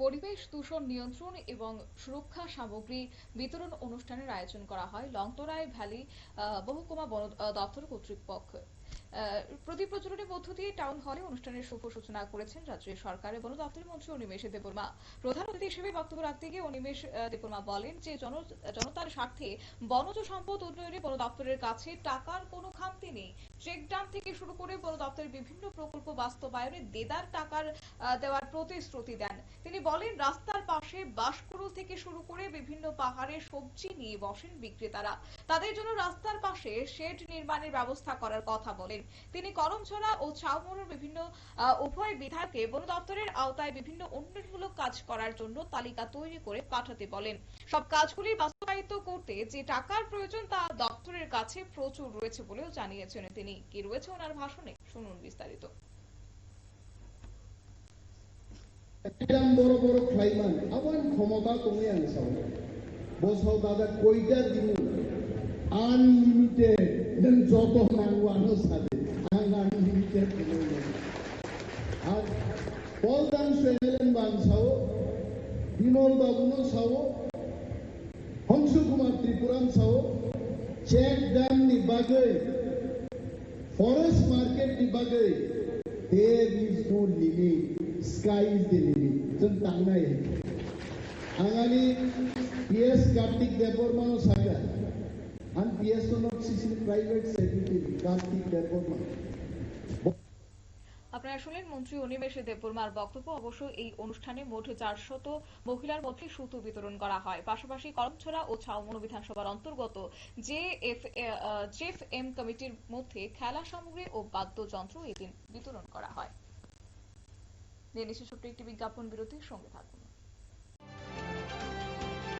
পরিবেশ দূষণ নিয়ন্ত্রণ এবং সুরক্ষা সামগ্রী বিতরণ অনুষ্ঠানের আয়োজন করা হয় লংতরাই ভ্যালি মহকুমা বন দপ্তর কর্তৃপক্ষ। প্রদীপ প্রজ্বলনের মধ্য দিয়ে টাউন হলে অনুষ্ঠানের শুভ সূচনা করেছেন রাজ্য সরকারের বন দপ্তরের মন্ত্রী অনিমেষ দেববর্মা। প্রধান অতিথি হিসেবে বক্তব্য রাখতে গিয়ে অনিমেষ দেববর্মা বলেন যে জনতার স্বার্থে বনজ সম্পদ উন্নয়নে বন দপ্তরের কাছে টাকার কোনো খামতি নেই। চেকড্যাম থেকে শুরু করে বন দপ্তরের বিভিন্ন প্রকল্প বাস্তবায়নে দেদার টাকার দেওয়ার প্রতিশ্রুতি দেন। তিনি বলেন রাস্তার পাশে বাঁশকুড়ুল থেকে শুরু করে বিভিন্ন পাহাড়ে সবজি নিয়ে বসেন বিক্রেতারা। তাদের জন্য রাস্তার পাশে শেড নির্মাণের ব্যবস্থা করার কথা বলেন তিনি। করমছড়া ও ছাউমুড়ের বিভিন্ন উভয় বিধায়ককে বন দপ্তরের আওতায় বিভিন্ন উন্নয়নমূলক কাজ করার জন্য তালিকা তৈরি করে পাঠাতে বলেন। সব কাজগুলি বাস্তবায়িত করতে যে টাকার প্রয়োজন তা দপ্তরের কাছে প্রচুর রয়েছে বলেও জানিয়েছেন তিনি। কি রয়েছে ওনার ভাষণে, শুনুন বিস্তারিত। একদম বড় বড় খাইমান আবার ক্ষমতা কমে আনছে বসাও দাদা কইটা দিন আনলিমিটেড নों যত নাঙ্গো আনো সাথে আং আনলিমিটেড আর বলদান সেলেন বানসাও Bimal বাবুনো Sao Hansa Kumar ত্রিপুরান Sao check dam नि बागै फरेस्ट मार्केट नि बागै there is no limit. Sky is the limit. जों तांनाय आंगानि PS कार्तिक देबबर्मानो सागा आं PS not CC private secretary Kartik Debbarma. আপনারা শুনলেন মন্ত্রী অনিমেষ দেববর্মার বক্তব্য। অবশ্য এই অনুষ্ঠানে মোট 400 মহিলার মধ্যে সুতো বিতরণ করা হয়। পাশাপাশি করমছড়া ও ছাউমুড় বিধানসভার অন্তর্গত জেএফএম কমিটির মধ্যে খেলা সামগ্রী ও বাদ্যযন্ত্র এদিন বিতরণ করা হয়। নিয়ে নিচ্ছে ছোট্ট একটি বিজ্ঞাপন বিরতির সঙ্গে থাকুন।